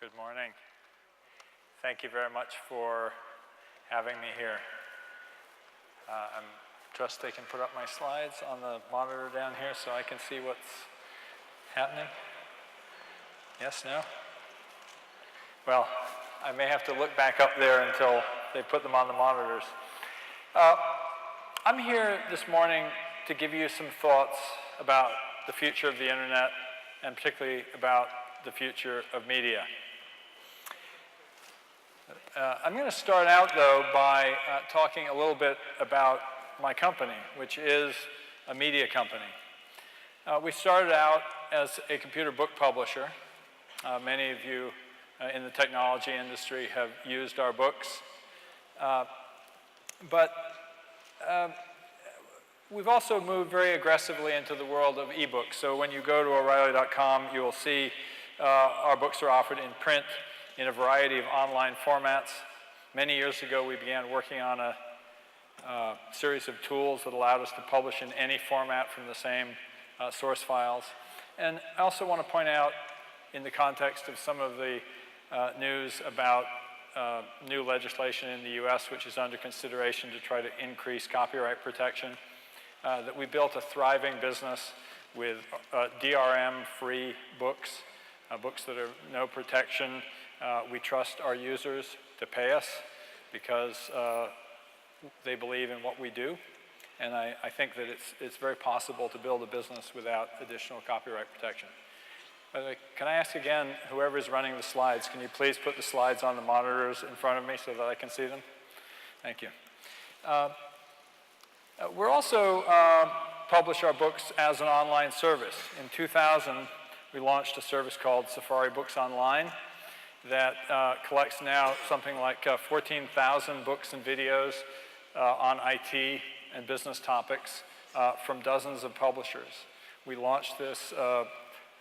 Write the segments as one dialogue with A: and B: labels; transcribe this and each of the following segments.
A: Good morning. Thank you very much for having me here. I'm trust they can put up my slides on the monitor down here so I can see what's happening. Yes, no? Well, I may have to look back up there until they put them on the monitors. I'm here this morning to give you some thoughts about the future of the internet and particularly about the future of media. I'm going to start out, though, by talking a little bit about my company, which is a media company. We started out as a computer book publisher. Many of you in the technology industry have used our books. But we've also moved very aggressively into the world of ebooks. So when you go to O'Reilly.com, you will see our books are offered in print in a variety of online formats. Many years ago, we began working on a series of tools that allowed us to publish in any format from the same source files. And I also want to point out, in the context of some of the news about new legislation in the US, which is under consideration to try to increase copyright protection, that we built a thriving business with DRM-free books, books that have no protection. We trust our users to pay us because they believe in what we do. And I think that it's very possible to build a business without additional copyright protection. Can I ask again, whoever's running the slides, can you please put the slides on the monitors in front of me so that I can see them? Thank you. We're also publish our books as an online service. In 2000, we launched a service called Safari Books Online that collects now something like 14,000 books and videos on IT and business topics from dozens of publishers. We launched this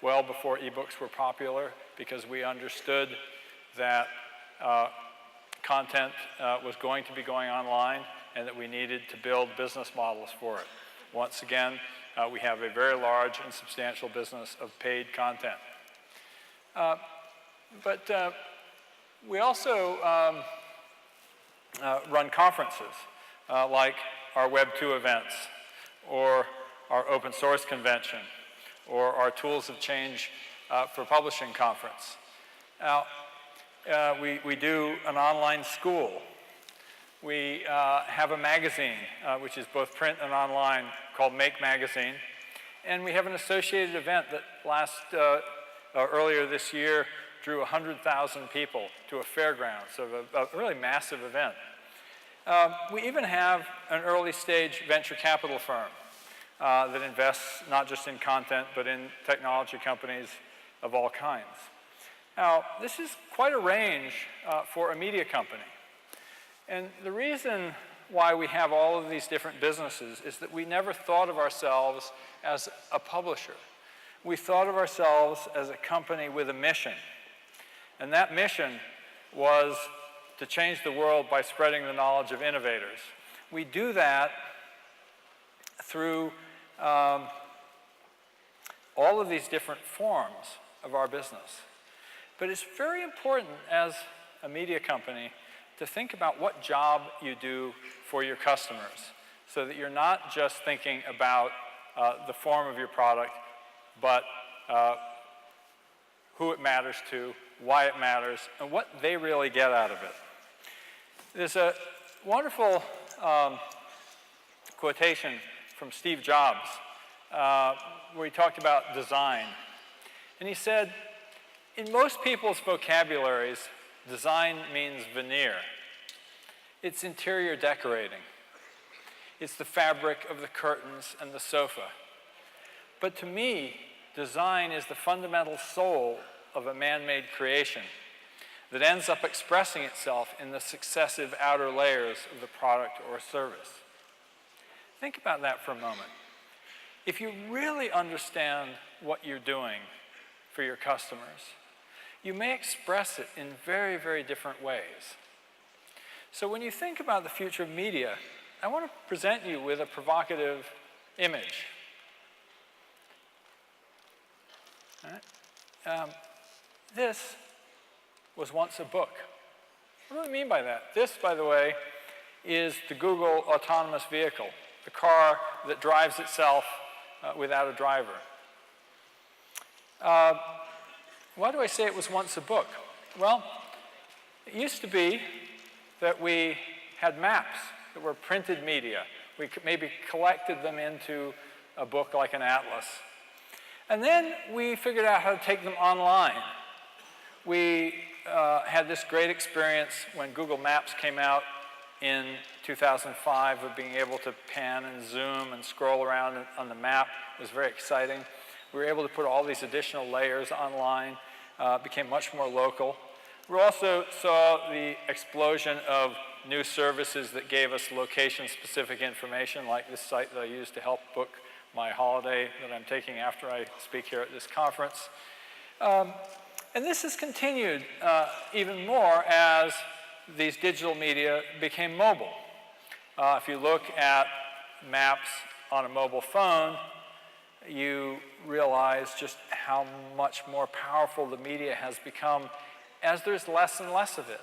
A: well before ebooks were popular because we understood that content was going to be going online and that we needed to build business models for it. Once again, we have a very large and substantial business of paid content. But we also run conferences like our Web 2 events or our open source convention or our Tools of Change for Publishing conference. Now, we do an online school. We have a magazine, which is both print and online, called Make Magazine. And we have an associated event that earlier this year drew 100,000 people to a fairground, so a really massive event. We even have an early stage venture capital firm that invests not just in content, but in technology companies of all kinds. Now, this is quite a range for a media company. And the reason why we have all of these different businesses is that we never thought of ourselves as a publisher. We thought of ourselves as a company with a mission. And that mission was to change the world by spreading the knowledge of innovators. We do that through all of these different forms of our business. But it's very important as a media company to think about what job you do for your customers so that you're not just thinking about the form of your product, but who it matters to, why it matters, and what they really get out of it. There's a wonderful quotation from Steve Jobs where he talked about design. And he said, in most people's vocabularies, design means veneer. It's interior decorating. It's the fabric of the curtains and the sofa. But to me, design is the fundamental soul of a man-made creation that ends up expressing itself in the successive outer layers of the product or service. Think about that for a moment. If you really understand what you're doing for your customers, you may express it in very, very different ways. So when you think about the future of media, I want to present you with a provocative image. All right? This was once a book. What do I mean by that? This, by the way, is the Google autonomous vehicle, the car that drives itself without a driver. Why do I say it was once a book? Well, it used to be that we had maps that were printed media. We maybe collected them into a book like an atlas. And then we figured out how to take them online. We had this great experience when Google Maps came out in 2005 of being able to pan and zoom and scroll around on the map. It was very exciting. We were able to put all these additional layers online, became much more local. We also saw the explosion of new services that gave us location-specific information, like this site that I use to help book my holiday that I'm taking after I speak here at this conference. And this has continued even more as these digital media became mobile. If you look at maps on a mobile phone, you realize just how much more powerful the media has become as there's less and less of it.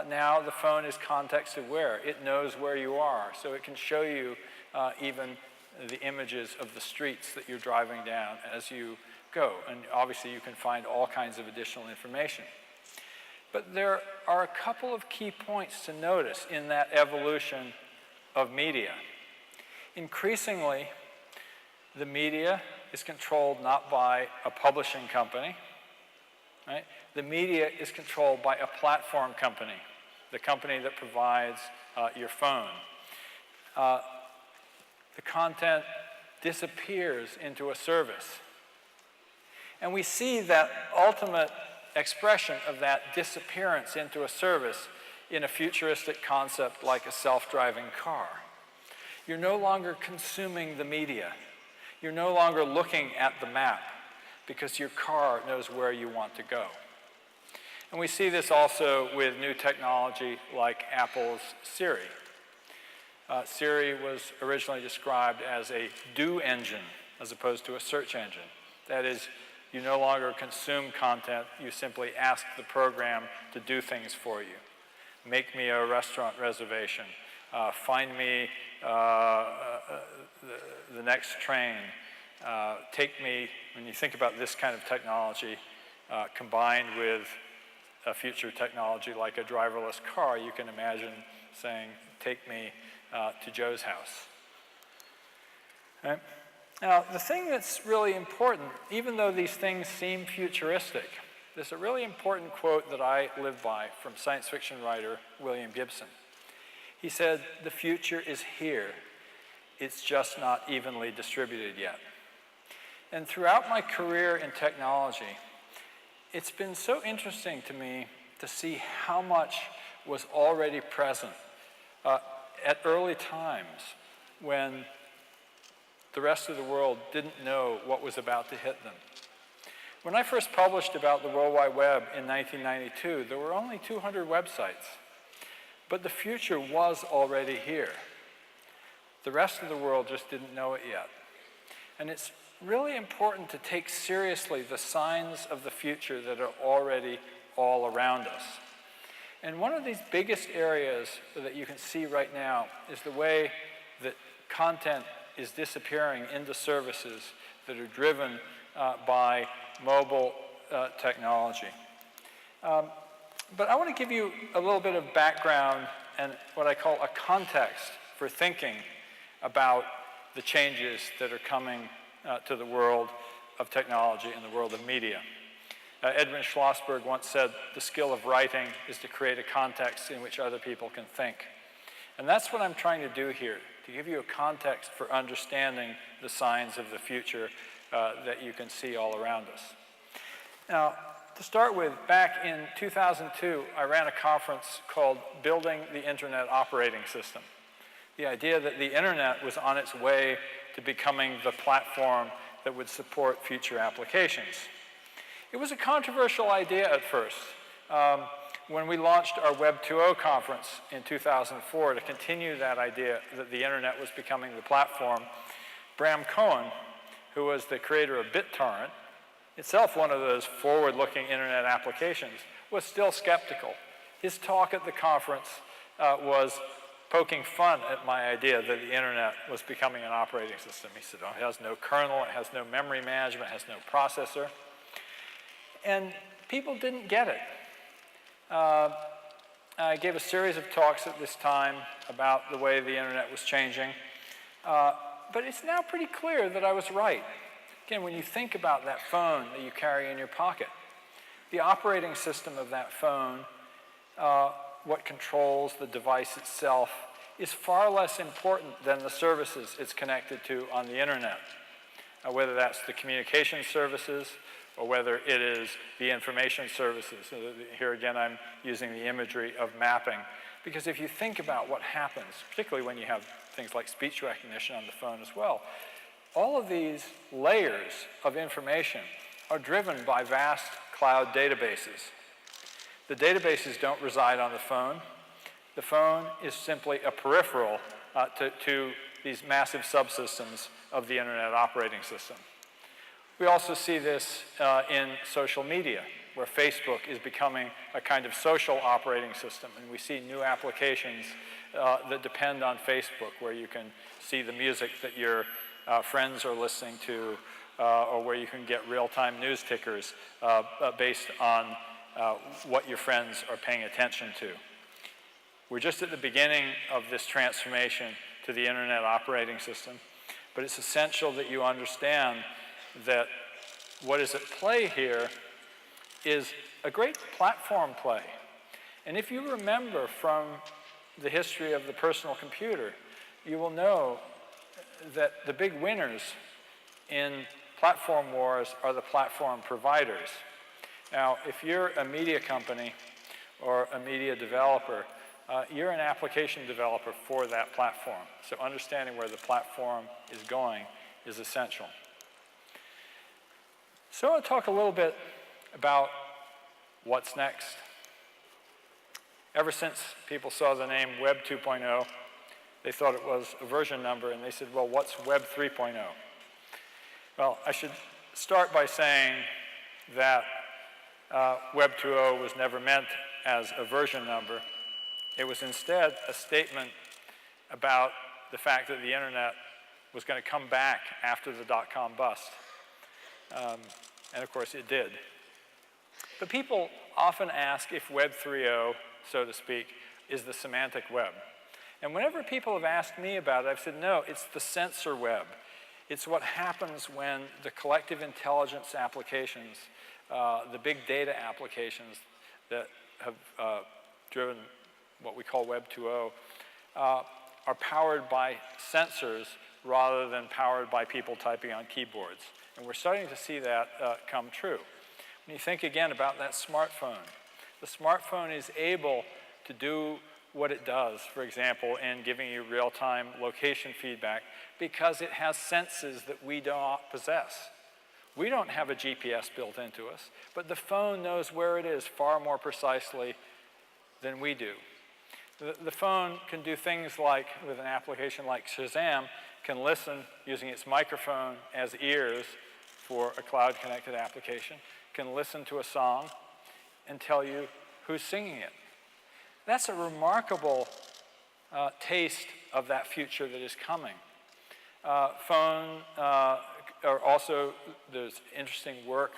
A: Now the phone is context aware. It knows where you are, so it can show you even the images of the streets that you're driving down as you go. And obviously you can find all kinds of additional information. But there are a couple of key points to notice in that evolution of media. Increasingly, the media is controlled not by a publishing company, right? The media is controlled by a platform company, the company that provides your phone. The content disappears into a service. And we see that ultimate expression of that disappearance into a service in a futuristic concept like a self-driving car. You're no longer consuming the media. You're no longer looking at the map because your car knows where you want to go. And we see this also with new technology like Apple's Siri. Siri was originally described as a do engine as opposed to a search engine. That is, you no longer consume content, you simply ask the program to do things for you. Make me a restaurant reservation. Find me the next train. Take me, when you think about this kind of technology, combined with a future technology like a driverless car, you can imagine saying, take me to Joe's house. Right? Now, the thing that's really important, even though these things seem futuristic, there's a really important quote that I live by from science fiction writer William Gibson. He said, "The future is here. It's just not evenly distributed yet." And throughout my career in technology, it's been so interesting to me to see how much was already present at early times when the rest of the world didn't know what was about to hit them. When I first published about the World Wide Web in 1992, there were only 200 websites. But the future was already here. The rest of the world just didn't know it yet. And it's really important to take seriously the signs of the future that are already all around us. And one of these biggest areas that you can see right now is the way that content is disappearing into services that are driven by mobile technology. But I want to give you a little bit of background and what I call a context for thinking about the changes that are coming to the world of technology and the world of media. Edwin Schlossberg once said, "The skill of writing is to create a context in which other people can think." And that's what I'm trying to do here, to give you a context for understanding the signs of the future that you can see all around us. Now, to start with, back in 2002, I ran a conference called Building the Internet Operating System. The idea that the internet was on its way to becoming the platform that would support future applications. It was a controversial idea at first. When we launched our Web 2.0 conference in 2004 to continue that idea that the internet was becoming the platform, Bram Cohen, who was the creator of BitTorrent, itself one of those forward-looking internet applications, was still skeptical. His talk at the conference was poking fun at my idea that the internet was becoming an operating system. He said, oh, it has no kernel, it has no memory management, it has no processor. And people didn't get it. I gave a series of talks at this time about the way the internet was changing. But it's now pretty clear that I was right. Again, when you think about that phone that you carry in your pocket, the operating system of that phone, what controls the device itself, is far less important than the services it's connected to on the internet, whether that's the communication services or whether it is the information services. So here again, I'm using the imagery of mapping, because if you think about what happens, particularly when you have things like speech recognition on the phone as well, all of these layers of information are driven by vast cloud databases. The databases don't reside on the phone. The phone is simply a peripheral to these massive subsystems of the internet operating system. We also see this in social media, where Facebook is becoming a kind of social operating system, and we see new applications that depend on Facebook, where you can see the music that your friends are listening to, or where you can get real-time news tickers based on what your friends are paying attention to. We're just at the beginning of this transformation to the internet operating system, but it's essential that you understand that what is at play here is a great platform play. And if you remember from the history of the personal computer, you will know that the big winners in platform wars are the platform providers. Now, if you're a media company or a media developer, you're an application developer for that platform. So understanding where the platform is going is essential. So I want to talk a little bit about what's next. Ever since people saw the name Web 2.0, they thought it was a version number, and they said, well, what's Web 3.0? Well, I should start by saying that Web 2.0 was never meant as a version number. It was instead a statement about the fact that the internet was going to come back after the dot-com bust. And of course it did. But people often ask if Web 3.0, so to speak, is the semantic web. And whenever people have asked me about it, I've said, no, it's the sensor web. It's what happens when the collective intelligence applications, the big data applications that have driven what we call Web 2.0, are powered by sensors rather than powered by people typing on keyboards. And we're starting to see that come true. When you think again about that smartphone, the smartphone is able to do what it does, for example, in giving you real-time location feedback, because it has senses that we don't possess. We don't have a GPS built into us, but the phone knows where it is far more precisely than we do. The phone can do things like, with an application like Shazam, can listen using its microphone as ears for a cloud-connected application, can listen to a song and tell you who's singing it. That's a remarkable taste of that future that is coming. Phone, or also there's interesting work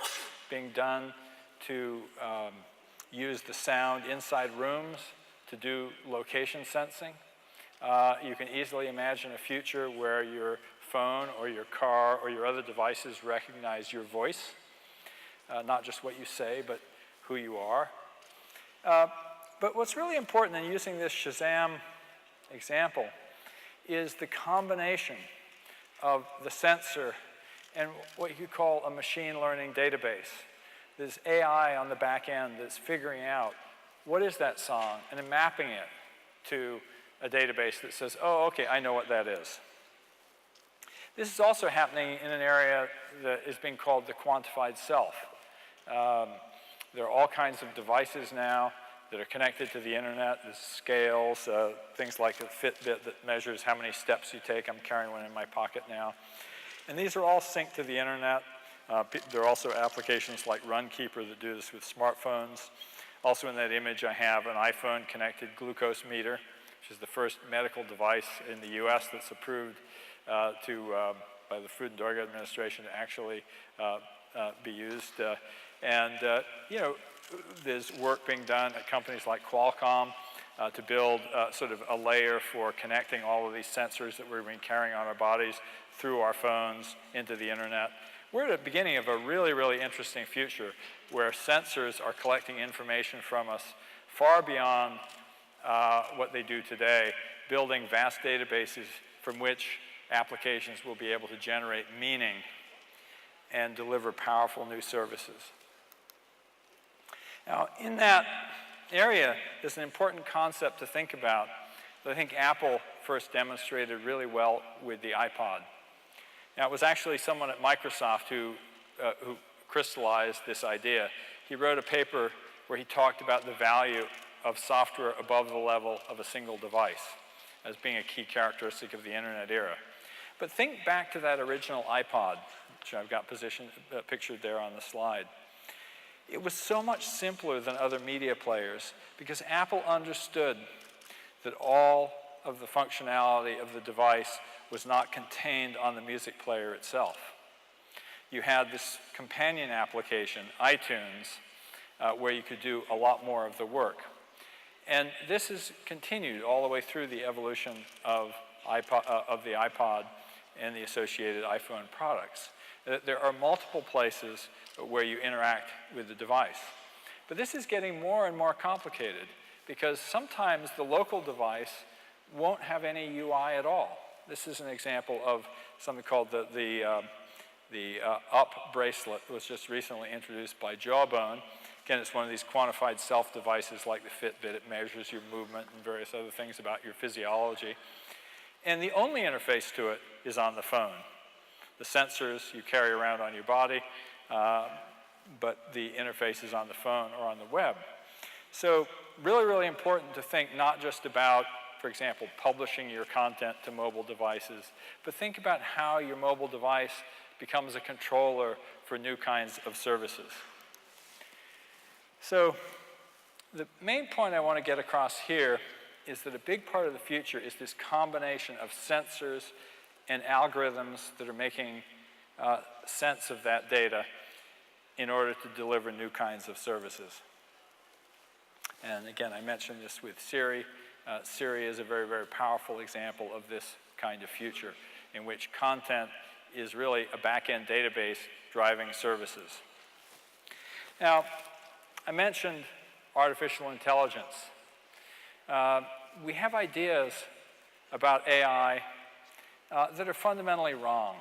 A: being done to use the sound inside rooms to do location sensing. You can easily imagine a future where your phone or your car or your other devices recognize your voice, not just what you say, but who you are. But what's really important in using this Shazam example is the combination of the sensor and what you call a machine learning database. There's AI on the back end that's figuring out what is that song and then mapping it to a database that says, oh, okay, I know what that is. This is also happening in an area that is being called the quantified self. There are all kinds of devices now that are connected to the internet. There's scales, things like a Fitbit that measures how many steps you take. I'm carrying one in my pocket now. And these are all synced to the internet. There are also applications like Runkeeper that do this with smartphones. Also in that image, I have an iPhone-connected glucose meter, which is the first medical device in the US that's approved by the Food and Drug Administration to actually be used. You know, there's work being done at companies like Qualcomm to build sort of a layer for connecting all of these sensors that we've been carrying on our bodies through our phones into the internet. We're at the beginning of a really, really interesting future where sensors are collecting information from us far beyond what they do today, building vast databases from which applications will be able to generate meaning and deliver powerful new services. Now, in that area, there's an important concept to think about that I think Apple first demonstrated really well with the iPod. Now, it was actually someone at Microsoft who crystallized this idea. He wrote a paper where he talked about the value of software above the level of a single device as being a key characteristic of the internet era. But think back to that original iPod, which I've got pictured there on the slide. It was so much simpler than other media players because Apple understood that all of the functionality of the device was not contained on the music player itself. You had this companion application, iTunes, where you could do a lot more of the work. And this has continued all the way through the evolution of the iPod and the associated iPhone products. There are multiple places where you interact with the device. But this is getting more and more complicated because sometimes the local device won't have any UI at all. This is an example of something called the Up bracelet. It was just recently introduced by Jawbone. Again, it's one of these quantified self devices like the Fitbit. It measures your movement and various other things about your physiology. And the only interface to it is on the phone. The sensors you carry around on your body, but the interface is on the phone or on the web. So really, really important to think not just about, for example, publishing your content to mobile devices, but think about how your mobile device becomes a controller for new kinds of services. So the main point I want to get across here is that a big part of the future is this combination of sensors and algorithms that are making sense of that data in order to deliver new kinds of services. And again, I mentioned this with Siri. Siri is a very, very powerful example of this kind of future in which content is really a back-end database driving services. Now, I mentioned artificial intelligence. We have ideas about AI that are fundamentally wrong.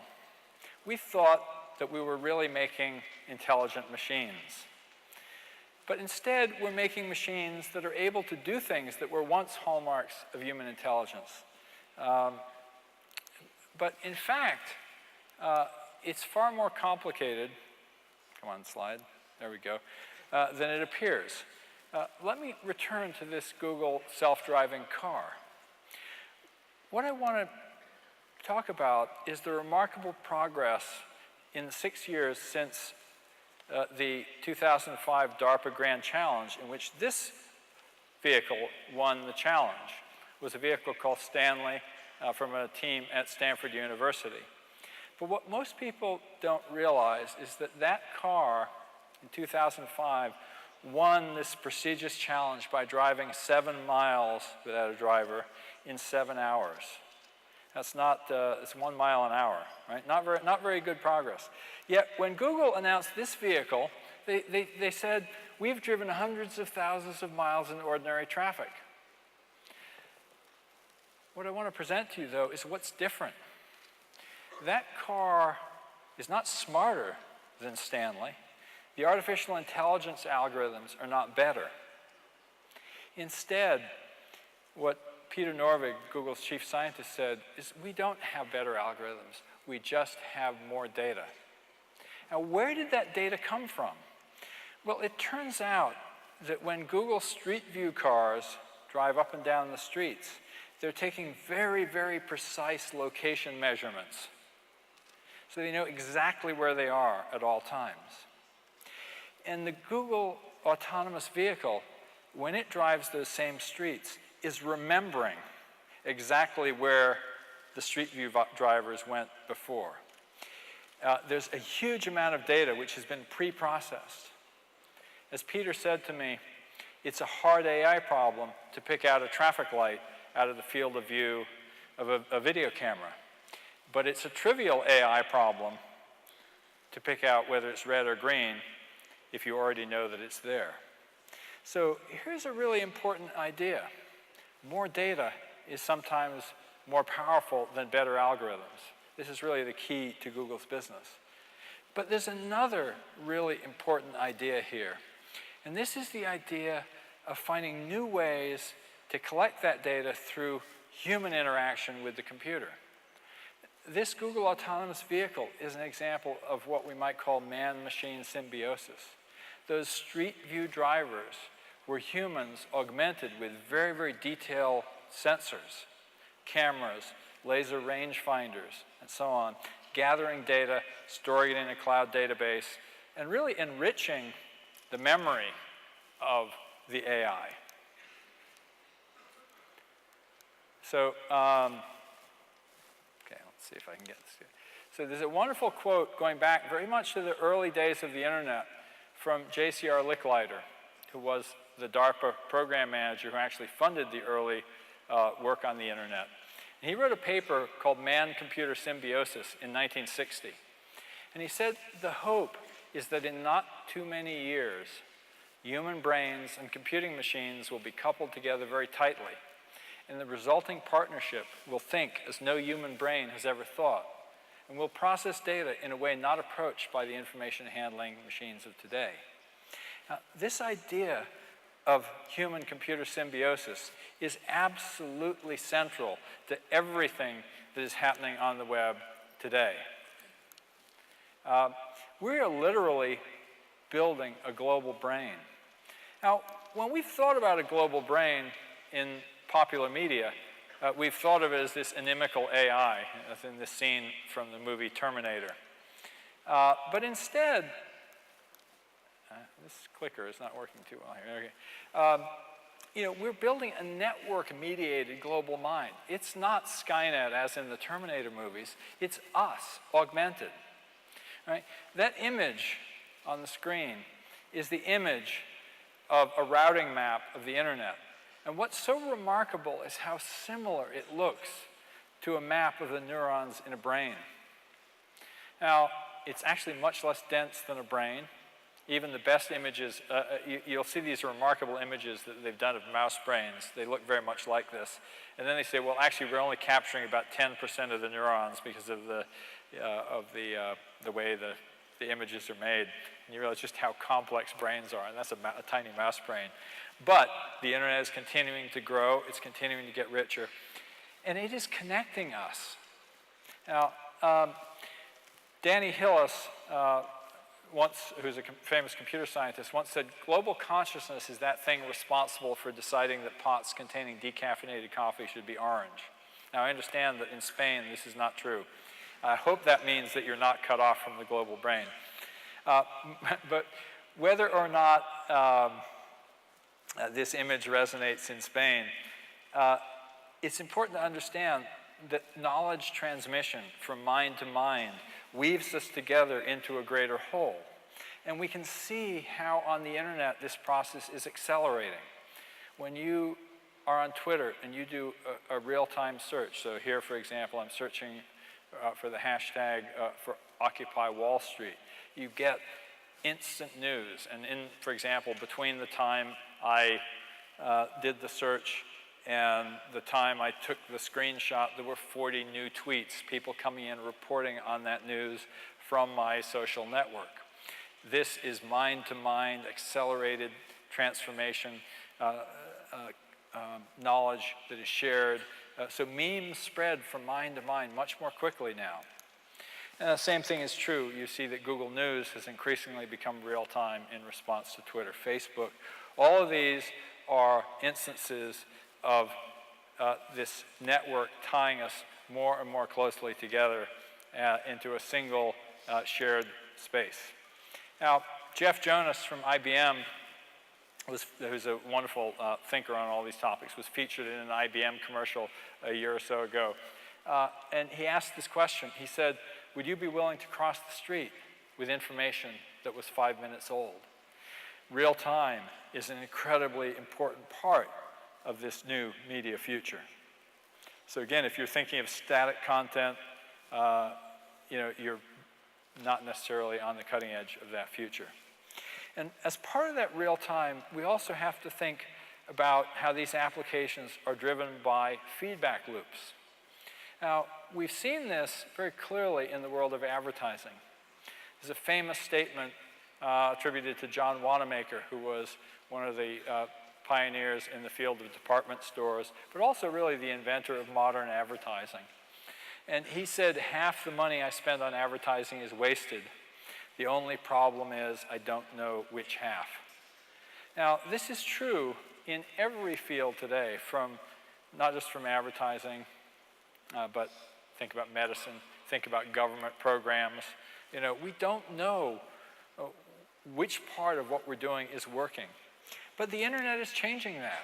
A: We thought that we were really making intelligent machines. But instead, we're making machines that are able to do things that were once hallmarks of human intelligence. But in fact, it's far more complicated, come on slide, there we go, than it appears. Let me return to this Google self-driving car. What I want to talk about is the remarkable progress in the 6 years since the 2005 DARPA Grand Challenge, in which this vehicle won the challenge. It was a vehicle called Stanley from a team at Stanford University. But what most people don't realize is that that car in 2005 won this prestigious challenge by driving 7 miles without a driver in 7 hours. That's not, it's 1 mile an hour, right? Not very good progress. Yet when Google announced this vehicle, they said, we've driven hundreds of thousands of miles in ordinary traffic. What I want to present to you, though, is what's different. That car is not smarter than Stanley. The artificial intelligence algorithms are not better. Instead, what Peter Norvig, Google's chief scientist, said is we don't have better algorithms. We just have more data. Now, where did that data come from? Well, it turns out that when Google Street View cars drive up and down the streets, they're taking very, very precise location measurements. So they know exactly where they are at all times. And the Google autonomous vehicle when it drives those same streets, is remembering exactly where the Street View drivers went before. There's a huge amount of data which has been pre-processed. As Peter said to me, it's a hard AI problem to pick out a traffic light out of the field of view of a video camera. But it's a trivial AI problem to pick out whether it's red or green if you already know that it's there. So here's a really important idea. More data is sometimes more powerful than better algorithms. This is really the key to Google's business. But there's another really important idea here. And this is the idea of finding new ways to collect that data through human interaction with the computer. This Google autonomous vehicle is an example of what we might call man-machine symbiosis. Those Street View drivers were humans augmented with very, very detailed sensors, cameras, laser rangefinders, and so on, gathering data, storing it in a cloud database, and really enriching the memory of the AI. So, okay, let's see if I can get this here. So there's a wonderful quote going back very much to the early days of the internet from J.C.R. Licklider, who was the DARPA program manager who actually funded the early work on the internet. And he wrote a paper called Man-Computer Symbiosis in 1960. And he said the hope is that in not too many years, human brains and computing machines will be coupled together very tightly. And the resulting partnership will think as no human brain has ever thought, and will process data in a way not approached by the information handling machines of today. Now, this idea of human-computer symbiosis is absolutely central to everything that is happening on the web today. We are literally building a global brain. Now, when we've thought about a global brain in popular media, we've thought of it as this inimical AI, as in this scene from the movie Terminator. But instead, this clicker is not working too well here. Okay. You know, we're building a network-mediated global mind. It's not Skynet, as in the Terminator movies. It's us, augmented. Right? That image on the screen is the image of a routing map of the internet. And what's so remarkable is how similar it looks to a map of the neurons in a brain. Now, it's actually much less dense than a brain. Even the best images, you'll see these remarkable images that they've done of mouse brains. They look very much like this. And then they say, well, actually, we're only capturing about 10% of the neurons because of the way the images are made. And you realize just how complex brains are, and that's a tiny mouse brain. But the internet is continuing to grow. It's continuing to get richer. And it is connecting us. Now, Danny Hillis, who's a famous computer scientist, once said, global consciousness is that thing responsible for deciding that pots containing decaffeinated coffee should be orange. Now, I understand that in Spain, this is not true. I hope that means that you're not cut off from the global brain. But whether or not this image resonates in Spain, it's important to understand that knowledge transmission from mind to mind weaves us together into a greater whole. And we can see how on the internet this process is accelerating. When you are on Twitter and you do a real-time search, so here, for example, I'm searching for the hashtag for Occupy Wall Street, you get instant news. And for example, between the time I did the search and the time I took the screenshot, there were 40 new tweets, people coming in reporting on that news from my social network. This is mind-to-mind, accelerated transformation, knowledge that is shared. So memes spread from mind to mind much more quickly now. And the same thing is true. You see that Google News has increasingly become real-time in response to Twitter, Facebook. All of these are instances of this network tying us more and more closely together into a single shared space. Now, Jeff Jonas from IBM who's a wonderful thinker on all these topics, was featured in an IBM commercial a year or so ago. And he asked this question. He said, would you be willing to cross the street with information that was 5 minutes old? Real time is an incredibly important part of this new media future. So again, if you're thinking of static content, you're not necessarily on the cutting edge of that future. And as part of that real time, we also have to think about how these applications are driven by feedback loops. Now, we've seen this very clearly in the world of advertising. There's a famous statement attributed to John Wanamaker, who was one of the pioneers in the field of department stores, but also really the inventor of modern advertising. And he said, half the money I spend on advertising is wasted. The only problem is I don't know which half. Now, this is true in every field today, not just from advertising, but think about medicine, think about government programs. We don't know which part of what we're doing is working. But the internet is changing that.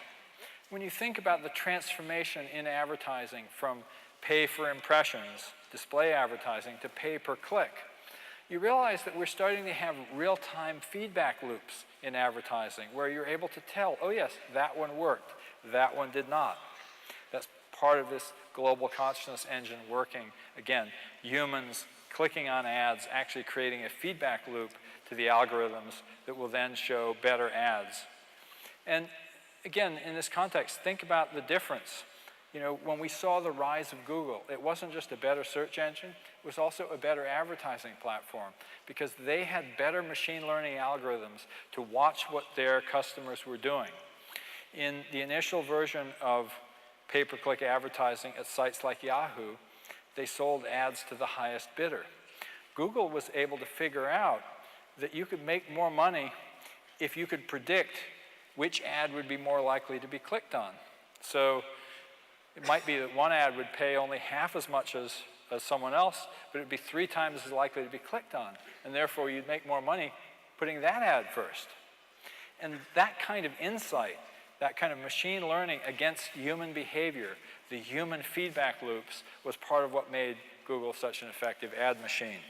A: When you think about the transformation in advertising from pay for impressions, display advertising, to pay per click, you realize that we're starting to have real-time feedback loops in advertising where you're able to tell, oh yes, that one worked, that one did not. That's part of this global consciousness engine working. Again, humans clicking on ads, actually creating a feedback loop to the algorithms that will then show better ads. And again, in this context, think about the difference. When we saw the rise of Google, it wasn't just a better search engine, it was also a better advertising platform because they had better machine learning algorithms to watch what their customers were doing. In the initial version of pay-per-click advertising at sites like Yahoo, they sold ads to the highest bidder. Google was able to figure out that you could make more money if you could predict which ad would be more likely to be clicked on. So it might be that one ad would pay only half as much as someone else, but it would be 3 times as likely to be clicked on. And therefore, you'd make more money putting that ad first. And that kind of insight, that kind of machine learning against human behavior, the human feedback loops, was part of what made Google such an effective ad machine.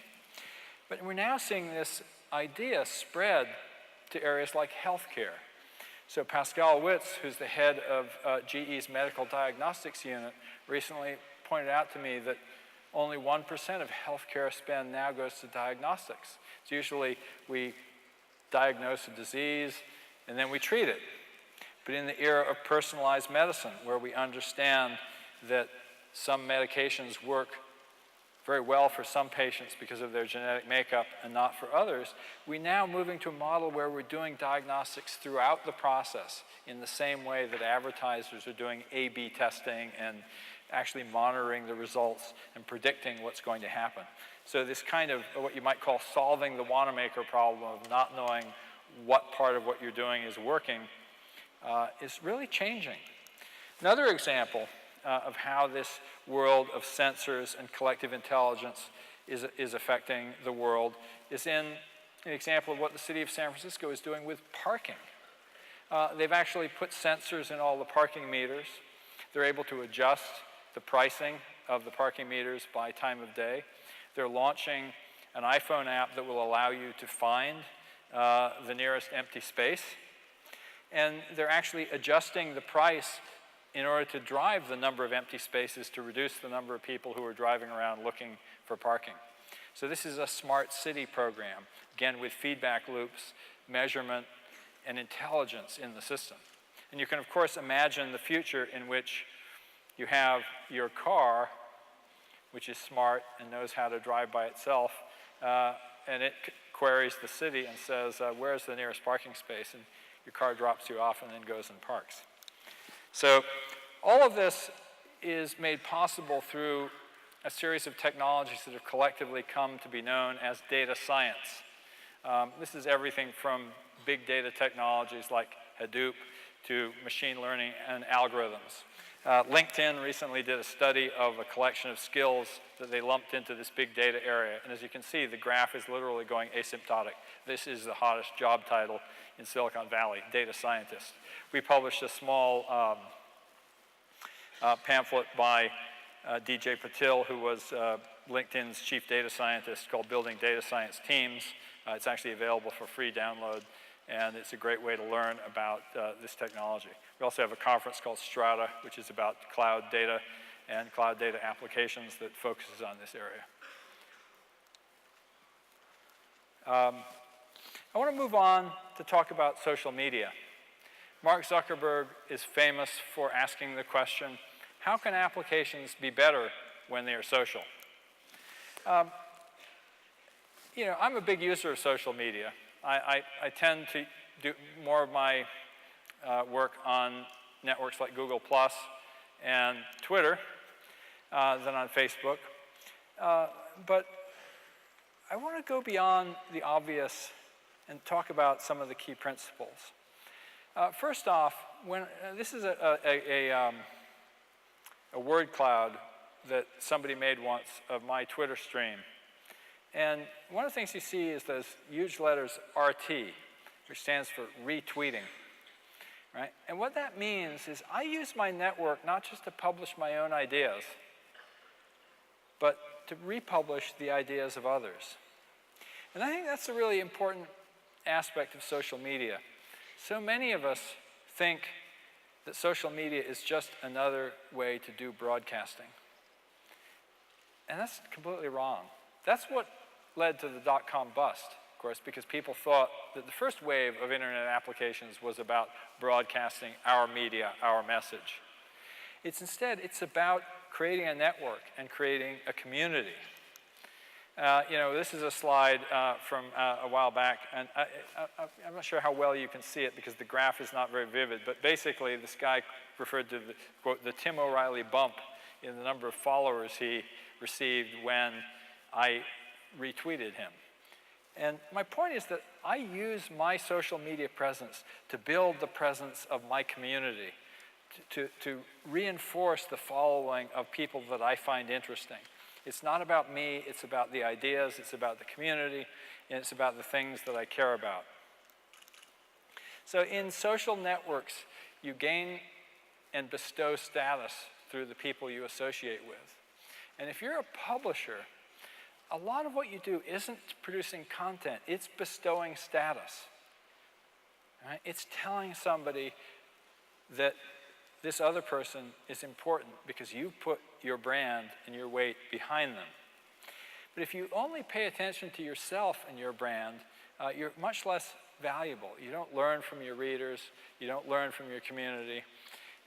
A: But we're now seeing this idea spread to areas like healthcare. So Pascal Witz, who's the head of GE's medical diagnostics unit, recently pointed out to me that only 1% of healthcare spend now goes to diagnostics. So usually we diagnose a disease and then we treat it. But in the era of personalized medicine, where we understand that some medications work very well for some patients because of their genetic makeup and not for others, we're now moving to a model where we're doing diagnostics throughout the process in the same way that advertisers are doing A/B testing and actually monitoring the results and predicting what's going to happen. So this kind of what you might call solving the Wanamaker problem of not knowing what part of what you're doing is working is really changing. Another example of how this world of sensors and collective intelligence is affecting the world is in an example of what the city of San Francisco is doing with parking. They've actually put sensors in all the parking meters. They're able to adjust the pricing of the parking meters by time of day. They're launching an iPhone app that will allow you to find the nearest empty space. And they're actually adjusting the price in order to drive the number of empty spaces to reduce the number of people who are driving around looking for parking. So this is a smart city program, again with feedback loops, measurement, and intelligence in the system. And you can, of course, imagine the future in which you have your car, which is smart and knows how to drive by itself, and it queries the city and says, where's the nearest parking space? And your car drops you off and then goes and parks. So all of this is made possible through a series of technologies that have collectively come to be known as data science. This is everything from big data technologies like Hadoop to machine learning and algorithms. LinkedIn recently did a study of a collection of skills that they lumped into this big data area. And as you can see, the graph is literally going asymptotic. This is the hottest job title in Silicon Valley, data scientist. We published a small pamphlet by DJ Patil, who was LinkedIn's chief data scientist, called Building Data Science Teams. It's actually available for free download, and it's a great way to learn about this technology. We also have a conference called Strata, which is about cloud data and cloud data applications that focuses on this area. I want to move on to talk about social media. Mark Zuckerberg is famous for asking the question, how can applications be better when they are social? You know, I'm a big user of social media. I tend to do more of my work on networks like Google+ and Twitter than on Facebook. But I want to go beyond the obvious and talk about some of the key principles. First off, this is a word cloud that somebody made once of my Twitter stream. And one of the things you see is those huge letters RT, which stands for retweeting, right? And what that means is I use my network not just to publish my own ideas, but to republish the ideas of others. And I think that's a really important aspect of social media. So many of us think that social media is just another way to do broadcasting. And that's completely wrong. That's what led to the dot-com bust, of course, because people thought that the first wave of internet applications was about broadcasting our media, our message. Instead, it's about creating a network and creating a community. You know, this is a slide from a while back, and I'm not sure how well you can see it because the graph is not very vivid, but basically this guy referred to the, quote, the Tim O'Reilly bump in the number of followers he received when I retweeted him. And my point is that I use my social media presence to build the presence of my community, to reinforce the following of people that I find interesting. It's not about me, it's about the ideas, it's about the community, and it's about the things that I care about. So in social networks, you gain and bestow status through the people you associate with. And if you're a publisher, a lot of what you do isn't producing content, it's bestowing status. Right? It's telling somebody that this other person is important because you put your brand and your weight behind them. But if you only pay attention to yourself and your brand, you're much less valuable. You don't learn from your readers, you don't learn from your community,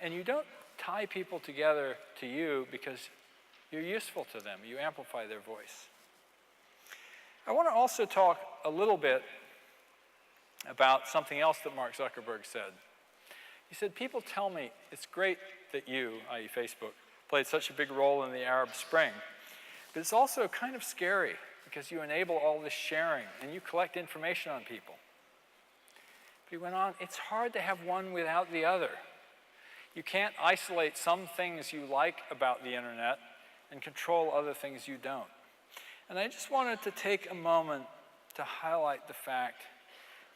A: and you don't tie people together to you because you're useful to them. You amplify their voice. I want to also talk a little bit about something else that Mark Zuckerberg said. He said, people tell me it's great that you, i.e. Facebook, played such a big role in the Arab Spring, but it's also kind of scary because you enable all this sharing and you collect information on people. But he went on, it's hard to have one without the other. You can't isolate some things you like about the internet and control other things you don't. And I just wanted to take a moment to highlight the fact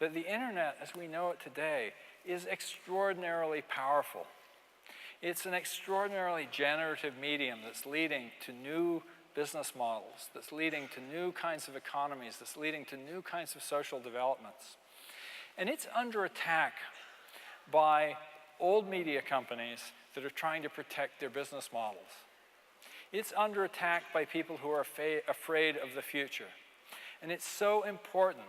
A: that the internet, as we know it today, is extraordinarily powerful. It's an extraordinarily generative medium that's leading to new business models, that's leading to new kinds of economies, that's leading to new kinds of social developments. And it's under attack by old media companies that are trying to protect their business models. It's under attack by people who are afraid of the future. And it's so important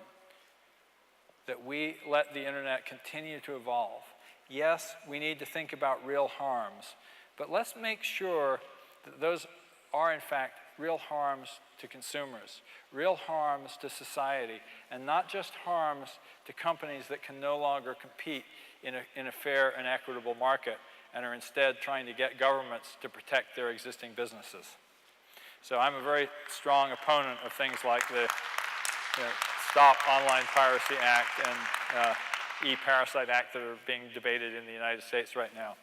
A: that we let the internet continue to evolve. Yes, we need to think about real harms, but let's make sure that those are in fact real harms to consumers, real harms to society, and not just harms to companies that can no longer compete in a fair and equitable market and are instead trying to get governments to protect their existing businesses. So I'm a very strong opponent of things like the Stop Online Piracy Act and E-Parasite Act that are being debated in the United States right now.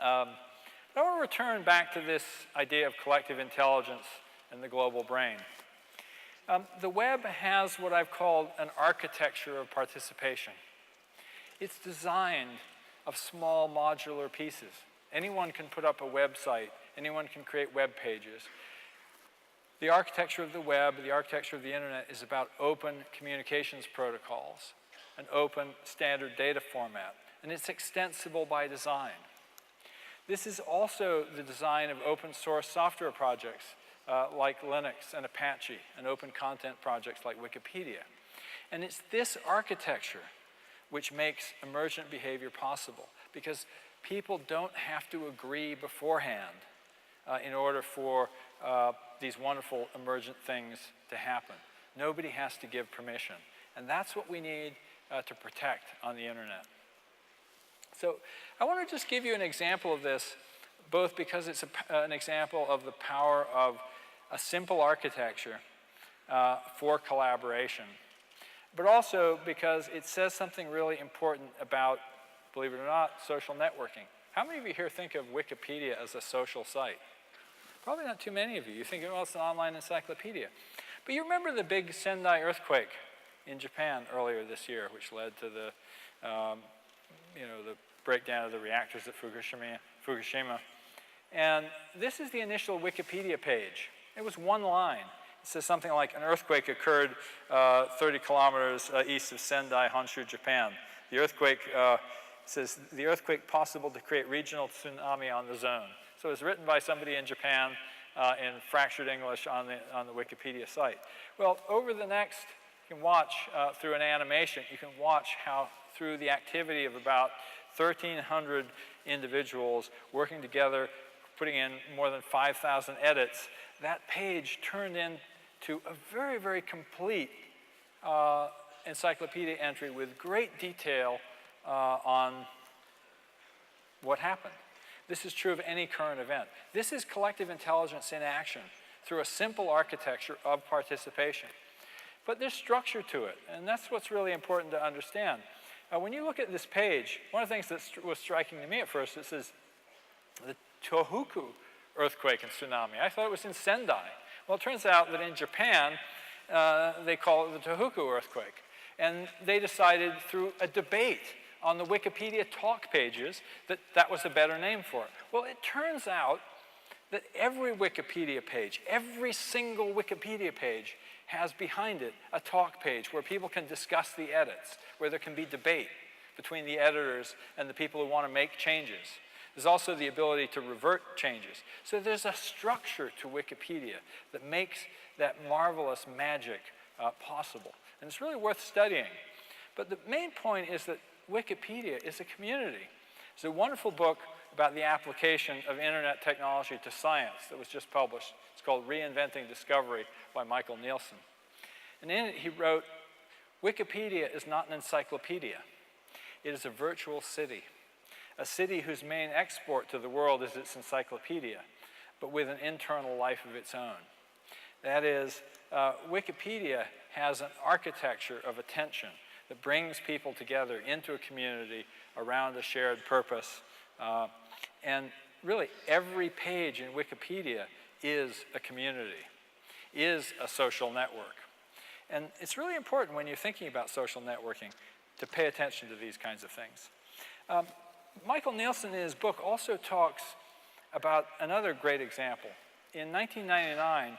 A: I want to return back to this idea of collective intelligence and the global brain. The web has what I've called an architecture of participation. It's designed of small modular pieces. Anyone can put up a website. Anyone can create web pages. The architecture of the web, the architecture of the internet is about open communications protocols, an open standard data format, and it's extensible by design. This is also the design of open source software projects like Linux and Apache, and open content projects like Wikipedia. And it's this architecture which makes emergent behavior possible, because people don't have to agree beforehand in order for these wonderful emergent things to happen. Nobody has to give permission. And that's what we need to protect on the internet. So I want to just give you an example of this, both because it's an example of the power of a simple architecture for collaboration, but also because it says something really important about, believe it or not, social networking. How many of you here think of Wikipedia as a social site? Probably not too many of you. You think, well, it's an online encyclopedia. But you remember the big Sendai earthquake in Japan earlier this year, which led to the, the breakdown of the reactors at Fukushima. And this is the initial Wikipedia page. It was one line. It says something like, an earthquake occurred 30 kilometers east of Sendai, Honshu, Japan. The earthquake says, the earthquake possible to create regional tsunami on the zone. So it was written by somebody in Japan in fractured English on the Wikipedia site. Well, over the next, you can watch through an animation, you can watch how through the activity of about 1,300 individuals working together, putting in more than 5,000 edits, that page turned into a very, very complete encyclopedia entry with great detail on what happened. This is true of any current event. This is collective intelligence in action through a simple architecture of participation. But there's structure to it, and that's what's really important to understand. When you look at this page, one of the things that was striking to me at first, it says the Tohoku earthquake and tsunami. I thought it was in Sendai. Well, it turns out that in Japan, they call it the Tohoku earthquake. And they decided through a debate on the Wikipedia talk pages that that was a better name for it. Well, it turns out that every Wikipedia page, every single Wikipedia page has behind it a talk page where people can discuss the edits, where there can be debate between the editors and the people who want to make changes. There's also the ability to revert changes. So there's a structure to Wikipedia that makes that marvelous magic possible. And it's really worth studying. But the main point is that Wikipedia is a community. It's a wonderful book about the application of internet technology to science that was just published. It's called Reinventing Discovery by Michael Nielsen. And in it he wrote, Wikipedia is not an encyclopedia. It is a virtual city. A city whose main export to the world is its encyclopedia, but with an internal life of its own. That is, Wikipedia has an architecture of attention that brings people together into a community around a shared purpose. And really, every page in Wikipedia is a community, is a social network. And it's really important when you're thinking about social networking to pay attention to these kinds of things. Michael Nielsen in his book also talks about another great example. In 1999,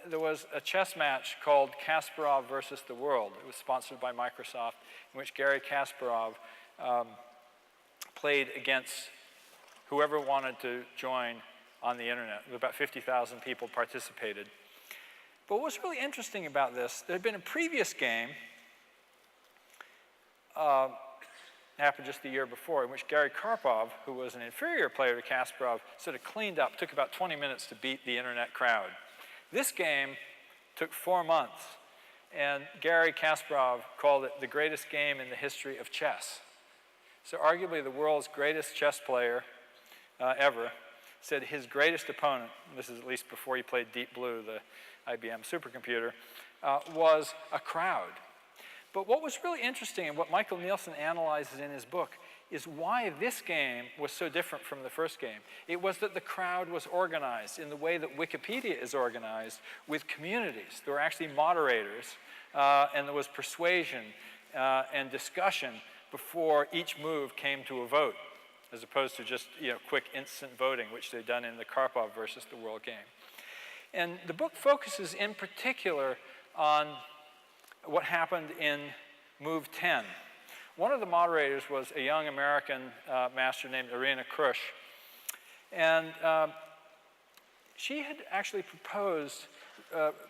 A: there was a chess match called Kasparov versus the World. It was sponsored by Microsoft, in which Gary Kasparov played against whoever wanted to join on the internet. About 50,000 people participated. But what's really interesting about this, there had been a previous game, happened just the year before, in which Gary Karpov, who was an inferior player to Kasparov, sort of cleaned up, took about 20 minutes to beat the internet crowd. This game took 4 months, and Gary Kasparov called it the greatest game in the history of chess. So arguably the world's greatest chess player ever said his greatest opponent, this is at least before he played Deep Blue, the IBM supercomputer, was a crowd. But what was really interesting and what Michael Nielsen analyzes in his book is why this game was so different from the first game. It was that the crowd was organized in the way that Wikipedia is organized, with communities. There were actually moderators, and there was persuasion and discussion before each move came to a vote, as opposed to just quick instant voting, which they've done in the Karpov versus the World game. And the book focuses in particular on what happened in Move 10. One of the moderators was a young American master named Irina Krush. And she had actually proposed,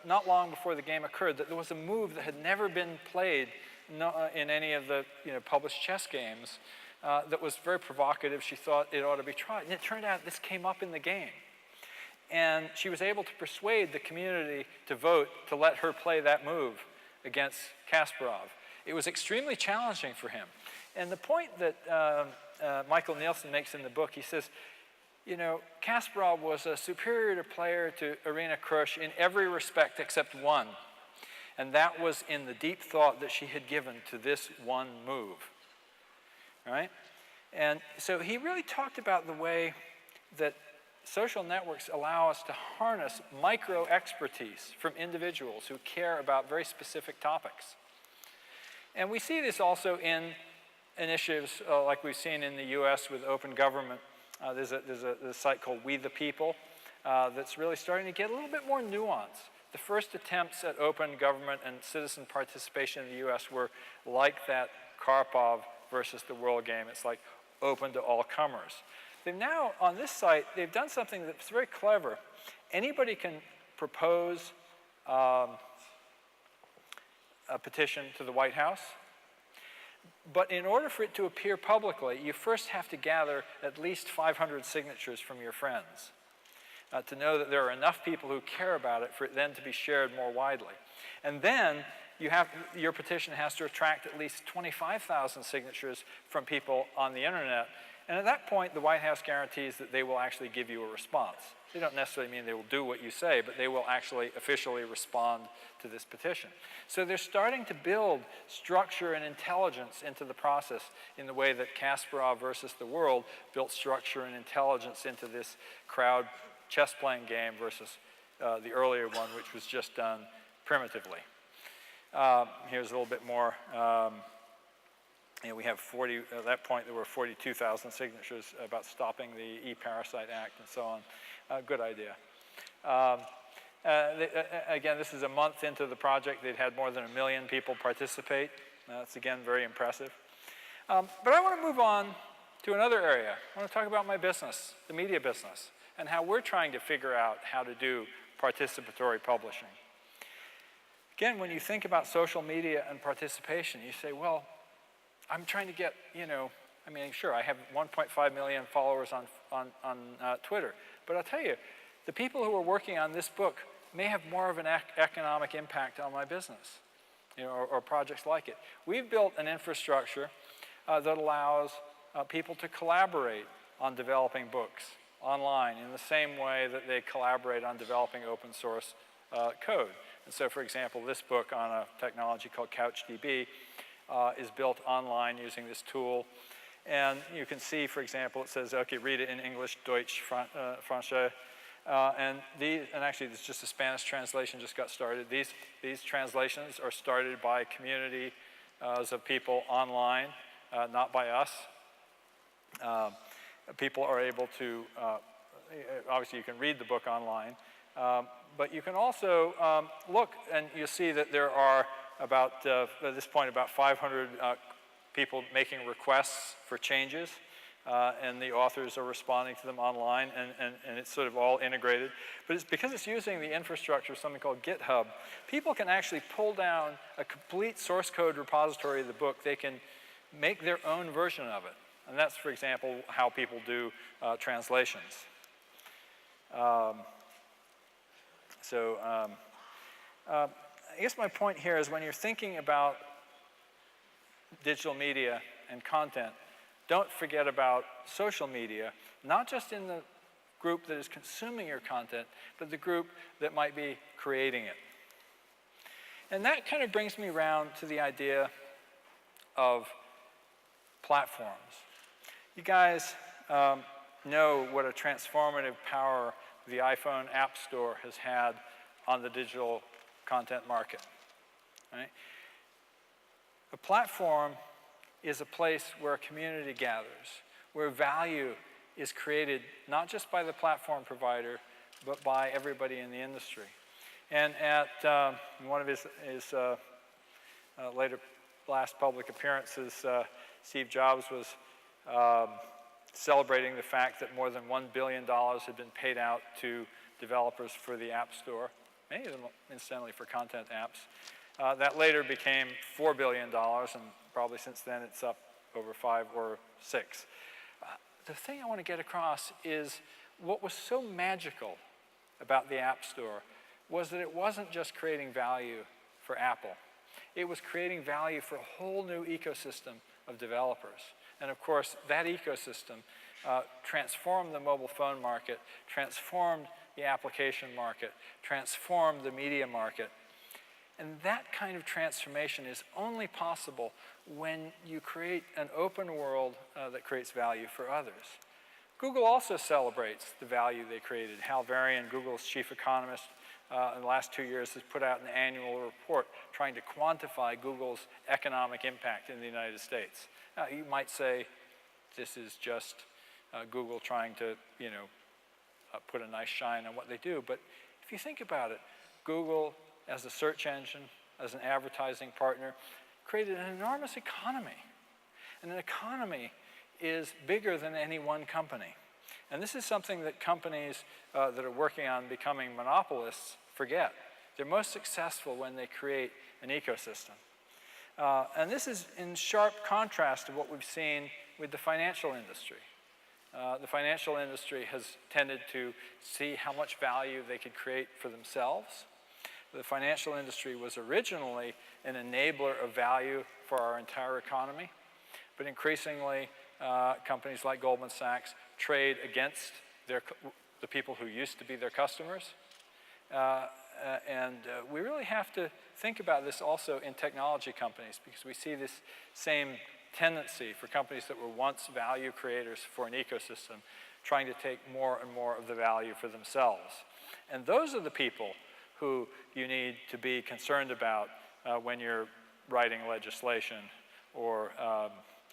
A: not long before the game occurred, that there was a move that had never been played in any of the published chess games that was very provocative. She thought it ought to be tried. And it turned out this came up in the game. And she was able to persuade the community to vote to let her play that move against Kasparov. It was extremely challenging for him. And the point that Michael Nielsen makes in the book, he says, Kasparov was a superior player to Irina Krush in every respect except one. And that was in the deep thought that she had given to this one move. Right? And so he really talked about the way that social networks allow us to harness micro expertise from individuals who care about very specific topics. And we see this also in initiatives like we've seen in the US with open government. There's a site called We the People that's really starting to get a little bit more nuance. The first attempts at open government and citizen participation in the US were like that Karpov versus the World game. It's like open to all comers. They've now, on this site, they've done something that's very clever. Anybody can propose a petition to the White House. But in order for it to appear publicly, you first have to gather at least 500 signatures from your friends to know that there are enough people who care about it for it then to be shared more widely. And then your petition has to attract at least 25,000 signatures from people on the internet. And at that point, the White House guarantees that they will actually give you a response. They don't necessarily mean they will do what you say, but they will actually officially respond to this petition. So they're starting to build structure and intelligence into the process in the way that Kasparov versus the World built structure and intelligence into this crowd chess-playing game versus the earlier one, which was just done primitively. Here's a little bit more. We have 40, at that point there were 42,000 signatures about stopping the E-Parasite Act and so on. Good idea. Again, this is a month into the project. They'd had more than 1 million people participate. That's, again, very impressive. But I want to move on to another area. I want to talk about my business, the media business, and how we're trying to figure out how to do participatory publishing. Again, when you think about social media and participation, you say, well, I'm trying to get, sure, I have 1.5 million followers on Twitter. But I'll tell you, the people who are working on this book may have more of an economic impact on my business, or projects like it. We've built an infrastructure that allows people to collaborate on developing books online in the same way that they collaborate on developing open source code. And so, for example, this book on a technology called CouchDB is built online using this tool. And you can see, for example, it says, okay, read it in English, Deutsch, Français. And actually, there's just a Spanish translation just got started. These translations are started by community of people online, not by us. People are able to, obviously you can read the book online, but you can also look and you'll see that there are about, at this point, about 500 people making requests for changes, and the authors are responding to them online, and it's sort of all integrated. But it's because it's using the infrastructure of something called GitHub, people can actually pull down a complete source code repository of the book. They can make their own version of it. And that's, for example, how people do translations. I guess my point here is when you're thinking about digital media and content, don't forget about social media, not just in the group that is consuming your content, but the group that might be creating it. And that kind of brings me around to the idea of platforms. You guys know what a transformative power the iPhone App Store has had on the digital content market, right? A platform is a place where a community gathers, where value is created not just by the platform provider, but by everybody in the industry. And at one of his last public appearances, Steve Jobs was celebrating the fact that more than $1 billion had been paid out to developers for the App Store, many of them incidentally for content apps. That later became $4 billion, and probably since then it's up over 5 or 6. The thing I want to get across is what was so magical about the App Store was that it wasn't just creating value for Apple. It was creating value for a whole new ecosystem of developers. And of course, that ecosystem transformed the mobile phone market, transformed the application market, transformed the media market. And that kind of transformation is only possible when you create an open world that creates value for others. Google also celebrates the value they created. Hal Varian, Google's chief economist, in the last 2 years has put out an annual report trying to quantify Google's economic impact in the United States. Now, you might say this is just Google trying to, put a nice shine on what they do. But if you think about it, Google as a search engine, as an advertising partner, created an enormous economy. And an economy is bigger than any one company. And this is something that companies that are working on becoming monopolists forget. They're most successful when they create an ecosystem. And this is in sharp contrast to what we've seen with the financial industry. The financial industry has tended to see how much value they could create for themselves. The financial industry was originally an enabler of value for our entire economy, but increasingly companies like Goldman Sachs trade against the people who used to be their customers. And we really have to think about this also in technology companies, because we see this same tendency for companies that were once value creators for an ecosystem trying to take more and more of the value for themselves. And those are the people who you need to be concerned about when you're writing legislation or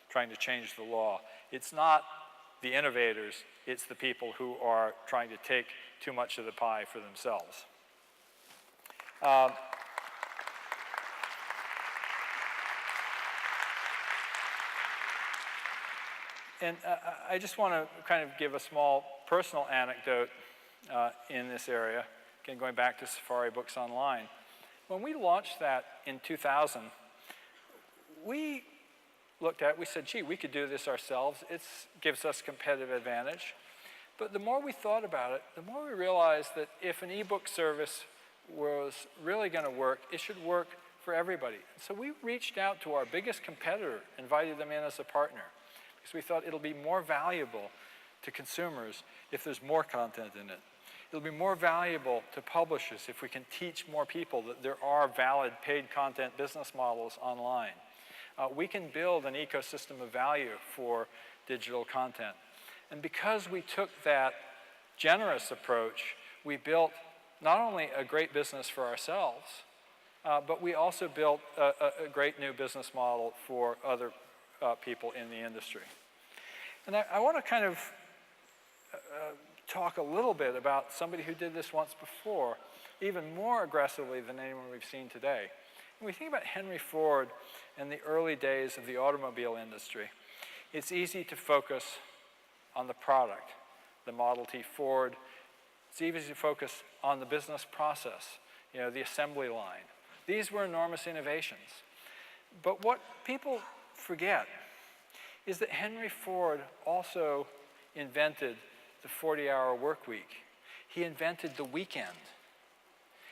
A: trying to change the law. It's not the innovators, it's the people who are trying to take too much of the pie for themselves. And I just want to kind of give a small personal anecdote in this area, again, going back to Safari Books Online. When we launched that in 2000, we looked at it, we said, gee, we could do this ourselves. It gives us competitive advantage. But the more we thought about it, the more we realized that if an ebook service was really going to work, it should work for everybody. So we reached out to our biggest competitor, invited them in as a partner, because we thought it'll be more valuable to consumers if there's more content in it. It'll be more valuable to publishers if we can teach more people that there are valid paid content business models online. We can build an ecosystem of value for digital content. And because we took that generous approach, we built not only a great business for ourselves, but we also built a great new business model for other people in the industry. And I want to kind of talk a little bit about somebody who did this once before, even more aggressively than anyone we've seen today. When we think about Henry Ford and the early days of the automobile industry, it's easy to focus on the product, the Model T Ford. It's easy to focus on the business process, the assembly line. These were enormous innovations. But what people forget is that Henry Ford also invented the 40-hour work week. He invented the weekend.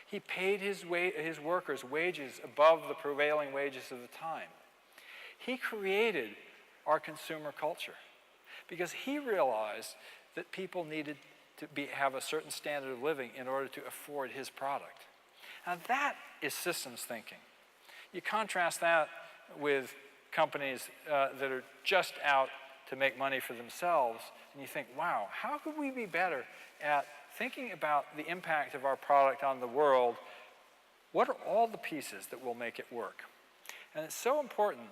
A: He paid his workers wages above the prevailing wages of the time. He created our consumer culture because he realized that people needed to have a certain standard of living in order to afford his product. Now that is systems thinking. You contrast that with companies that are just out to make money for themselves, and you think, wow, how could we be better at thinking about the impact of our product on the world? What are all the pieces that will make it work? And it's so important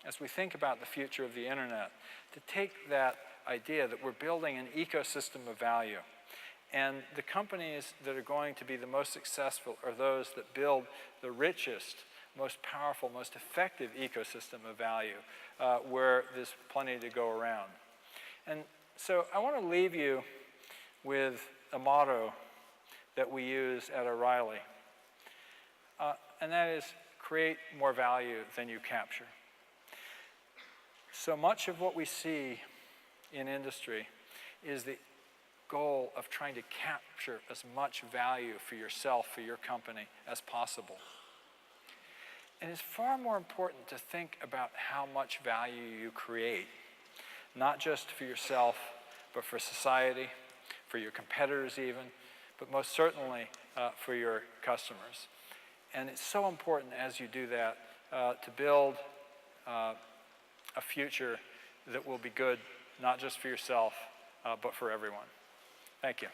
A: as we think about the future of the internet to take that idea that we're building an ecosystem of value. And the companies that are going to be the most successful are those that build the richest, most powerful, most effective ecosystem of value where there's plenty to go around. And so I want to leave you with a motto that we use at O'Reilly. And that is, create more value than you capture. So much of what we see in industry is the goal of trying to capture as much value for yourself, for your company, as possible. And it's far more important to think about how much value you create, not just for yourself, but for society, for your competitors even, but most certainly for your customers. And it's so important as you do that to build a future that will be good, not just for yourself, but for everyone. Thank you.